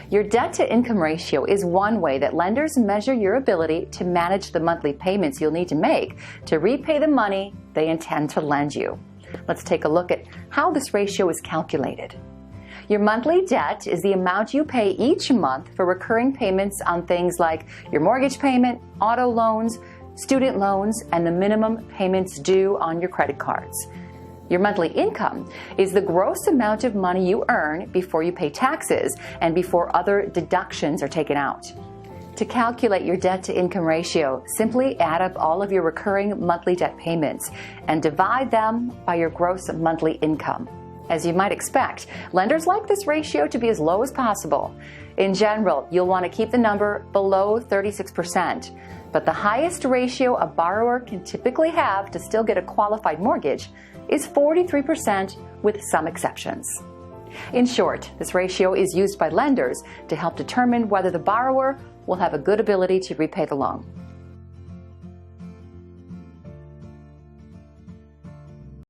Your debt-to-income ratio is one way that lenders measure your ability to manage the monthly payments you'll need to make to repay the money they intend to lend you. Let's take a look at how this ratio is calculated. Your monthly debt is the amount you pay each month for recurring payments on things like your mortgage payment, auto loans, student loans, and the minimum payments due on your credit cards. Your monthly income is the gross amount of money you earn before you pay taxes and before other deductions are taken out. To calculate your debt-to-income ratio, simply add up all of your recurring monthly debt payments and divide them by your gross monthly income. As you might expect, lenders like this ratio to be as low as possible. In general, you'll want to keep the number below 36%, but the highest ratio a borrower can typically have to still get a qualified mortgage is 43%, with some exceptions. In short, this ratio is used by lenders to help determine whether the borrower will have a good ability to repay the loan.